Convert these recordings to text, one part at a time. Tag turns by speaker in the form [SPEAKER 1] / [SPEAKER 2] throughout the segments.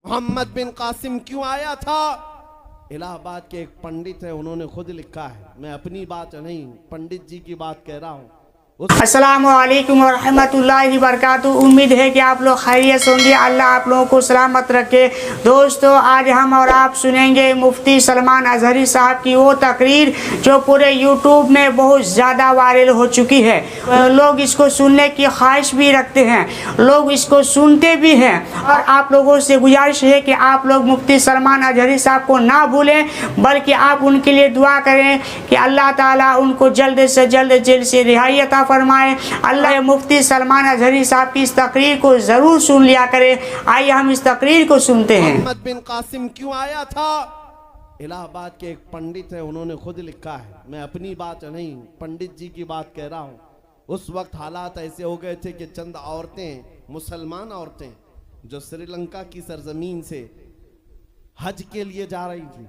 [SPEAKER 1] मोहम्मद बिन कासिम क्यों आया था? इलाहाबाद के एक पंडित है, उन्होंने खुद लिखा है, मैं अपनी बात नहीं पंडित जी की बात कह रहा हूँ।
[SPEAKER 2] अस्सलामु अलैकुम वरहमतुल्लाहि वबरकातुहू। उम्मीद है कि आप लोग खैरियत से होंगे। अल्लाह आप लोगों को सलामत रखे। दोस्तों, आज हम और आप सुनेंगे मुफ्ती सलमान अजहरी साहब की वो तकरीर जो पूरे यूट्यूब में बहुत ज़्यादा वायरल हो चुकी है। लोग इसको सुनने की ख्वाहिश भी रखते हैं, लोग इसको सुनते भी हैं। और आप लोगों से गुजारिश है कि आप लोग मुफ्ती सलमान अजहरी साहब को ना भूलें, बल्कि आप उनके लिए दुआ करें कि अल्लाह ताला उनको जल्द से जल्द जेल से रिहाई अता फरमाए। अल्लाह मुफ्ती सलमान अजहरी साहब की इस तकरीर को जरूर सुन लिया करें। आइए हम इस तकरीर को सुनते हैं।
[SPEAKER 1] मोहम्मद बिन कासिम क्यों आया था? इलाहाबाद के एक पंडित है, उन्होंने खुद लिखा है, मैं अपनी बात नहीं पंडित जी की बात कह रहा हूँ। उस वक्त हालात ऐसे हो गए थे कि चंद औरतें, मुसलमान औरतें जो श्रीलंका की सरजमीन से हज के लिए जा रही थी,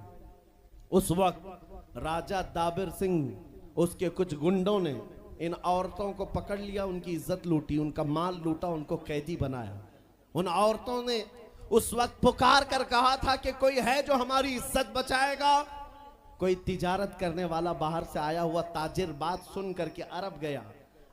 [SPEAKER 1] उस वक्त राजा दाबिर सिंह उसके कुछ गुंडों ने इन औरतों को पकड़ लिया, उनकी इज्जत लूटी, उनका माल लूटा, उनको कैदी बनाया। उन औरतों ने उस वक्त पुकार कर कहा था कि कोई है जो हमारी इज्जत बचाएगा। कोई तिजारत करने वाला बाहर से आया हुआ ताजिर बात सुन करके अरब गया।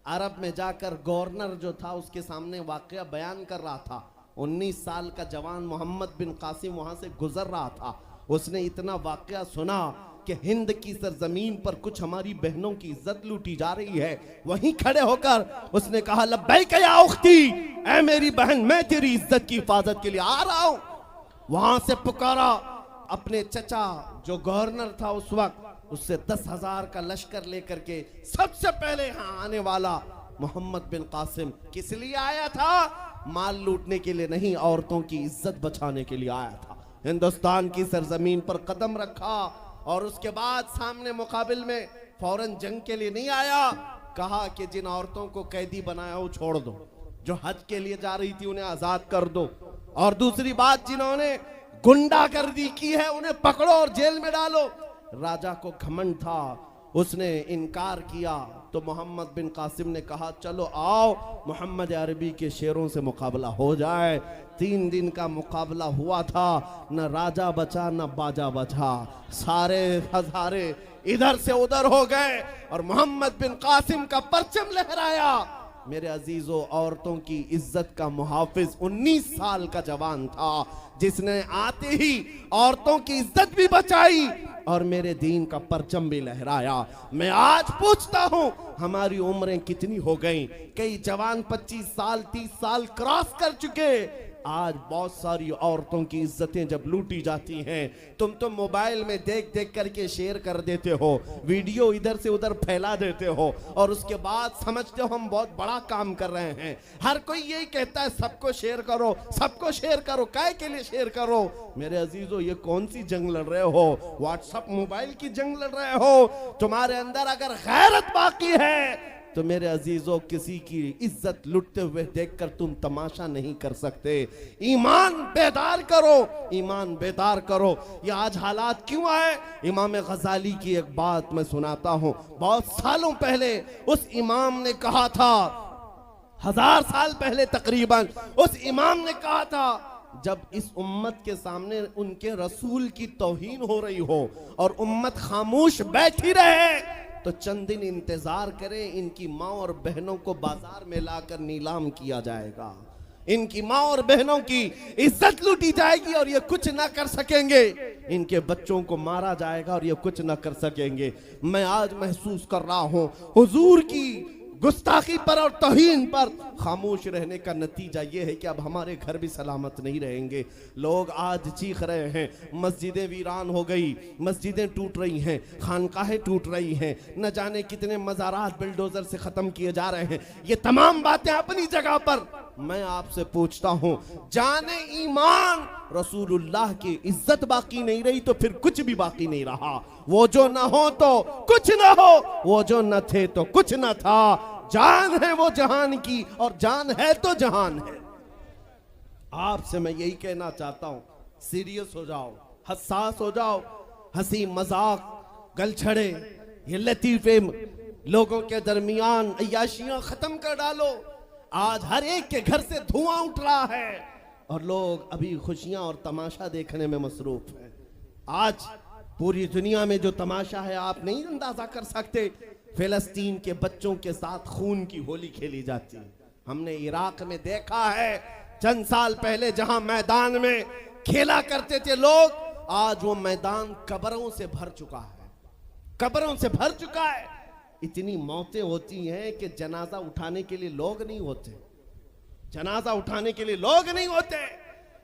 [SPEAKER 1] अरब में जाकर गवर्नर जो था उसके सामने वाकया बयान कर रहा था। 19 साल का जवान मोहम्मद बिन कासिम वहां से गुजर रहा था। उसने इतना वाकया सुना कि हिंद की सरजमीन पर कुछ हमारी बहनों की इज्जत लूटी जा रही है। वहीं खड़े होकर उसने कहा, लब्बैक या उख्ती, ऐ मेरी बहन, मैं तेरी इज्जत की हिफाजत के लिए आ रहा हूं। वहां से पुकारा अपने चचा जो गवर्नर था उस वक्त, उससे 10,000 का लश्कर लेकर के सबसे पहले यहां आने वाला मोहम्मद बिन कासिम किस लिए आया था? माल लूटने के लिए नहीं, औरतों की इज्जत बचाने के लिए आया था। हिंदुस्तान की सरजमीन पर कदम रखा और उसके बाद सामने मुकाबिल में फौरन जंग के लिए नहीं आया। कहा कि जिन औरतों को कैदी बनाया वो छोड़ दो, जो हज के लिए जा रही थी उन्हें आजाद कर दो, और दूसरी बात, जिन्होंने गुंडागर्दी की है उन्हें पकड़ो और जेल में डालो। राजा को घमंड था, उसने इनकार किया तो मोहम्मद बिन कासिम ने कहा, चलो आओ मोहम्मद अरबी के शेरों से मुकाबला हो जाए। 3 दिन का मुकाबला हुआ था, न राजा बचा न बाजा बचा, सारे हजारे इधर से उधर हो गए और मोहम्मद बिन कासिम का परचम लहराया। मेरे अजीजों, औरतों की इज्जत का मुहाफिज 19 साल का जवान था, जिसने आते ही औरतों की इज्जत भी बचाई और मेरे दीन का परचम भी लहराया। मैं आज पूछता हूं, हमारी उम्रें कितनी हो गई? कई जवान 25 साल 30 साल क्रॉस कर चुके। आज बहुत सारी औरतों की इज्जतें जब लूटी जाती हैं, तुम तो मोबाइल में देख देख करके शेयर कर देते हो, वीडियो इधर से उधर फैला देते हो और उसके बाद समझते हो हम बहुत बड़ा काम कर रहे हैं। हर कोई यही कहता है सबको शेयर करो, सबको शेयर करो, काय के लिए शेयर करो? मेरे अजीजों, ये कौन सी जंग लड़ रहे हो? व्हाट्सएप मोबाइल की जंग लड़ रहे हो? तुम्हारे अंदर अगर गैरत बाकी है तो मेरे अजीजों, किसी की इज्जत लुटते हुए देखकर तुम तमाशा नहीं कर सकते। ईमान बेदार करो, ईमान बेदार करो। ये आज हालात क्यों आए? इमाम गजाली की एक बात मैं सुनाता हूं। बहुत सालों पहले उस इमाम ने कहा था, 1000 साल पहले तकरीबन, उस इमाम ने कहा था, जब इस उम्मत के सामने उनके रसूल की तौहीन हो रही हो और उम्मत खामोश बैठी रहे तो चंद दिन इंतजार करें, इनकी माँ और बहनों को बाजार में लाकर नीलाम किया जाएगा, इनकी माँ और बहनों की इज्जत लूटी जाएगी और ये कुछ ना कर सकेंगे, इनके बच्चों को मारा जाएगा और ये कुछ ना कर सकेंगे। मैं आज महसूस कर रहा हूँ हुजूर की गुस्ताखी पर और तौहीन पर खामोश रहने का नतीजा ये है कि अब हमारे घर भी सलामत नहीं रहेंगे। लोग आज चीख रहे हैं, मस्जिदें वीरान हो गई, मस्जिदें टूट रही हैं, खानकाहें टूट रही हैं, न जाने कितने मज़ारात बिल्डोजर से ख़त्म किए जा रहे हैं। ये तमाम बातें अपनी जगह पर। मैं आपसे पूछता हूं, जाने ईमान रसूलुल्लाह की इज्जत बाकी नहीं रही तो फिर कुछ भी बाकी नहीं रहा। वो जो न हो तो कुछ न हो, वो जो न थे तो कुछ न था। जान है वो जहान की और जान है तो जहान है। आपसे मैं यही कहना चाहता हूं, सीरियस हो जाओ, हसास हो जाओ। हंसी मजाक गलछड़े ये लतीफे लोगों के दरमियान अय्याशियां खत्म कर डालो। आज हर एक के घर से धुआं उठ रहा है। और लोग अभी खुशियां और तमाशा देखने में मसरूफ हैं। आज पूरी दुनिया में जो तमाशा है आप नहीं अंदाजा कर सकते। फिलिस्तीन के बच्चों के साथ खून की होली खेली जाती है। हमने इराक में देखा है चंद साल पहले जहां मैदान में खेला करते थे लोग, आज वो मैदान कब्रों से भर चुका है, कब्रों से भर चुका है। इतनी मौतें होती हैं कि जनाजा उठाने के लिए लोग नहीं होते, जनाजा उठाने के लिए लोग नहीं होते।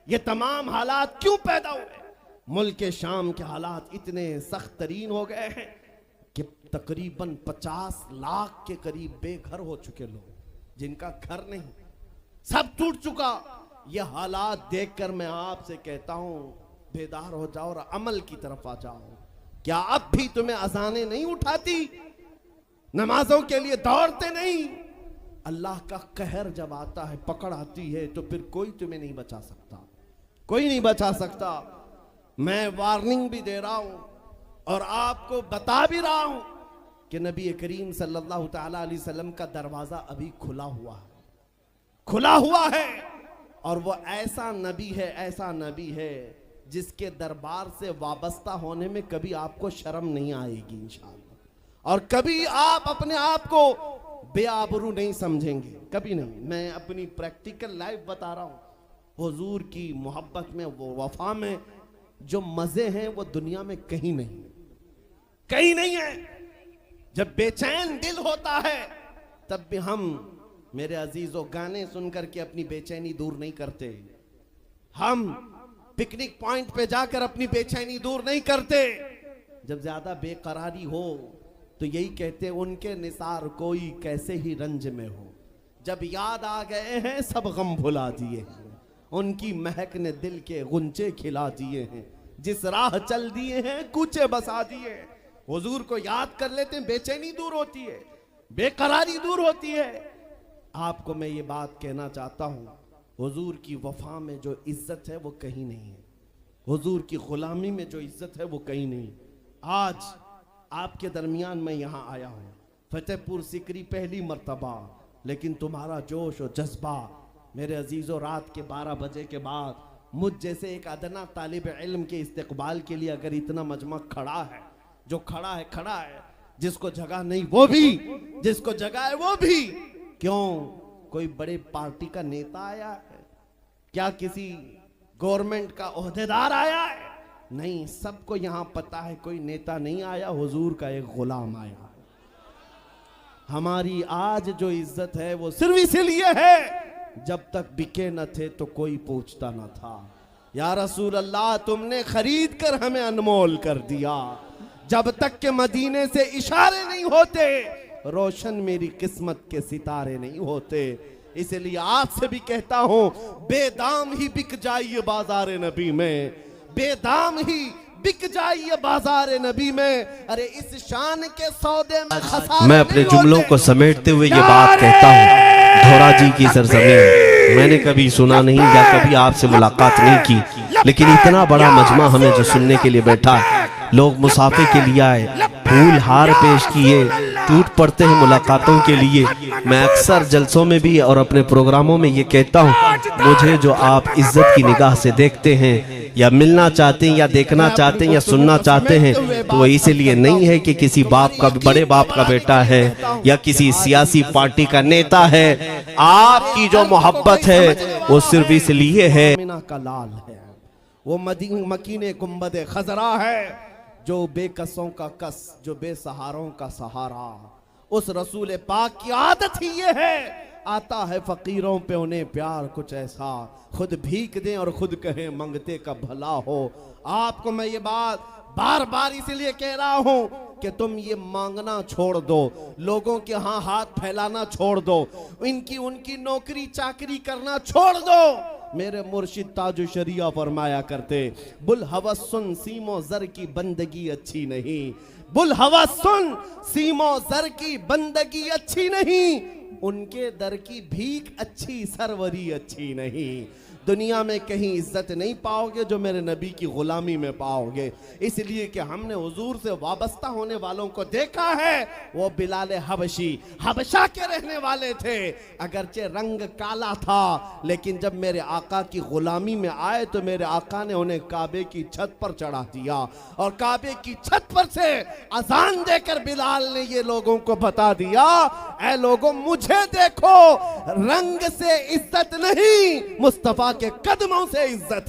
[SPEAKER 1] ये तमाम हालात क्यों पैदा हुए? मुल्क के शाम के हालात इतने सख्त तरीन हो गए हैं कि तकरीबन 50 लाख के करीब बेघर हो चुके लोग, जिनका घर नहीं, सब टूट चुका। ये हालात देखकर मैं आपसे कहता हूं बेदार हो जाओ और अमल की तरफ आ जाओ। क्या अब भी तुम्हें अजानें नहीं उठाती? नमाजों के लिए दौड़ते नहीं? अल्लाह का कहर जब आता है, पकड़ आती है, तो फिर कोई तुम्हें नहीं बचा सकता, कोई नहीं बचा सकता। मैं वार्निंग भी दे रहा हूं और आपको बता भी रहा हूं कि नबी करीम सल्लल्लाहु तआला अलैहि वसल्लम का दरवाजा अभी खुला हुआ है, खुला हुआ है। और वो ऐसा नबी है, ऐसा नबी है जिसके दरबार से वाबस्ता होने में कभी आपको शर्म नहीं आएगी इंशाअल्लाह, और कभी आप अपने आप को बेआबरू नहीं समझेंगे, कभी नहीं। मैं अपनी प्रैक्टिकल लाइफ बता रहा हूं। हुजूर की मोहब्बत में, वो वफा में जो मजे हैं वो दुनिया में कहीं नहीं, कहीं नहीं है। जब बेचैन दिल होता है तब भी हम, मेरे अजीजों, गाने सुनकर के अपनी बेचैनी दूर नहीं करते। हम पिकनिक पॉइंट पे जाकर अपनी बेचैनी दूर नहीं करते। जब ज्यादा बेकरारी हो तो यही कहते हैं, उनके निसार कोई कैसे ही रंज में हो। जब याद आ गए हैं सब गम भुला दिए हैं, उनकी महक ने दिल के गुंचे खिला दिए हैं, जिस राह चल दिए हैं कूचे बसा दिए। हुजूर को याद कर लेते हैं, बेचैनी दूर होती है, बेकरारी दूर होती है। आपको मैं ये बात कहना चाहता हूं, हुजूर की वफा में जो इज्जत है वो कहीं नहीं है, हुजूर की गुलामी में जो इज्जत है वो कहीं नहीं। आज आपके दरमियान मैं यहाँ आया हूँ, फतेहपुर सिकरी पहली मर्तबा, लेकिन तुम्हारा जोश और जज्बा मेरे अजीज़ों, रात के 12 बजे के बाद मुझ जैसे एक अदना तालिब इल्म के इस्तकबाल के लिए अगर इतना मजमा खड़ा है, जो खड़ा है खड़ा है, जिसको जगह नहीं वो भी, जिसको जगह है वो भी। क्यों? कोई बड़े पार्टी का नेता आया है क्या? किसी गवर्नमेंट का ओहदेदार आया है? नहीं, सबको यहां पता है कोई नेता नहीं आया, हुजूर का एक गुलाम आया। हमारी आज जो इज्जत है वो सिर्फ इसीलिए है, जब तक बिके न थे तो कोई पूछता न था। या रसूल अल्लाह, तुमने खरीद कर हमें अनमोल कर दिया। जब तक के मदीने से इशारे नहीं होते, रोशन मेरी किस्मत के सितारे नहीं होते। इसलिए आपसे भी कहता हूं, बेदाम ही बिक जाइए बाजार नबी में, बेदाम ही बिक जाइए बाजार नबी में। अरे इस शान के सौदे में खसारे
[SPEAKER 3] मैं अपने जुमलों को समेटते हुए ये बात कहता हूँ, धौरा जी की सरजमीन मैंने कभी सुना नहीं या कभी आपसे मुलाकात नहीं की, लेकिन इतना बड़ा मजमा हमें जो सुनने के लिए बैठा है, लोग मुसाफे के लिए आए, फूल हार पेश किए, टूट पड़ते हैं मुलाकातों के लिए। मैं अक्सर जलसों में भी और अपने प्रोग्रामों में ये कहता हूँ, मुझे जो आप इज्जत की निगाह से देखते हैं या मिलना चाहते हैं या देखना चाहते हैं या सुनना चाहते हैं, तो वो इसलिए नहीं है कि किसी बाप का, बड़े बाप का बेटा है या किसी सियासी पार्टी का नेता है। आपकी जो मोहब्बत है वो सिर्फ इसलिए है,
[SPEAKER 1] मीना का लाल है, वो मकीने गुंबद खजरा है, जो बेकसों का कस, जो बेसहारों का सहारा। उस रसूल पाक की आदत ही ये है, आता है फकीरों पे उन्हें प्यार कुछ ऐसा, खुद भीख दें और खुद कहें मंगते का भला हो। आपको मैं ये बात बार बार इसलिए कह रहा हूं कि तुम ये मांगना छोड़ दो, लोगों के यहाँ हाथ फैलाना छोड़ दो, इनकी उनकी नौकरी चाकरी करना छोड़ दो। मेरे मुर्शिद ताजु शरिया फरमाया करते, बुल हवस सुन सीमो जर की बंदगी अच्छी नहीं, बुल हवस सुन सीमो जर की बंदगी अच्छी नहीं, उनके दर की भीख अच्छी, सरवरी अच्छी नहीं। दुनिया में कहीं इज्जत नहीं पाओगे जो मेरे नबी की गुलामी में पाओगे। इसलिए कि हमने हुजूर से वाबस्ता होने वालों को देखा है। वो बिलाल हबशी हबशा के रहने वाले थे, अगरचे रंग काला था, लेकिन जब मेरे आका की गुलामी में आए तो मेरे आका ने उन्हें काबे की छत पर चढ़ा दिया और काबे की छत पर से अजान देकर बिलाल ने ये लोगों को बता दिया, ऐ लोगों मुझे देखो, रंग से इज्जत नहीं, मुस्तफा के कदमों से इज्जत।